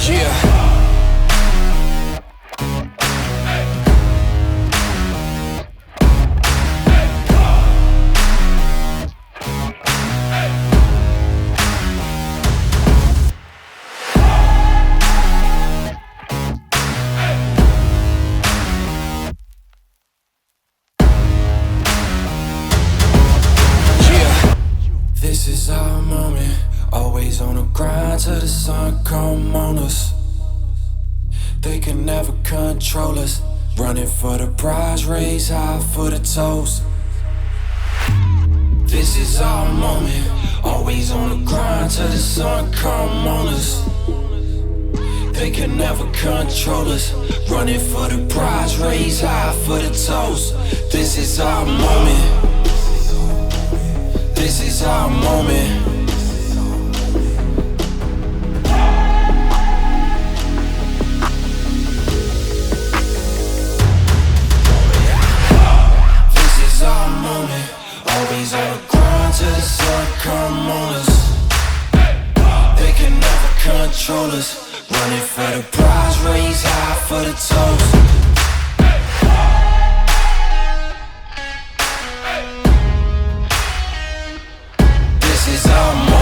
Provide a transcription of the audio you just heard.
Yeah. This is our moment, always on the grind till the sun come on us. They can never control us, running for the prize, raise high for the toast. This is our moment, always on the grind till the sun come on us. They can never control us, running for the prize, raise high for the toast. This is our moment. This is our moment. This is our moment. Always on the grind till the sun come on us. They can never control us, running for the prize, raise high for the toast. This is our moment.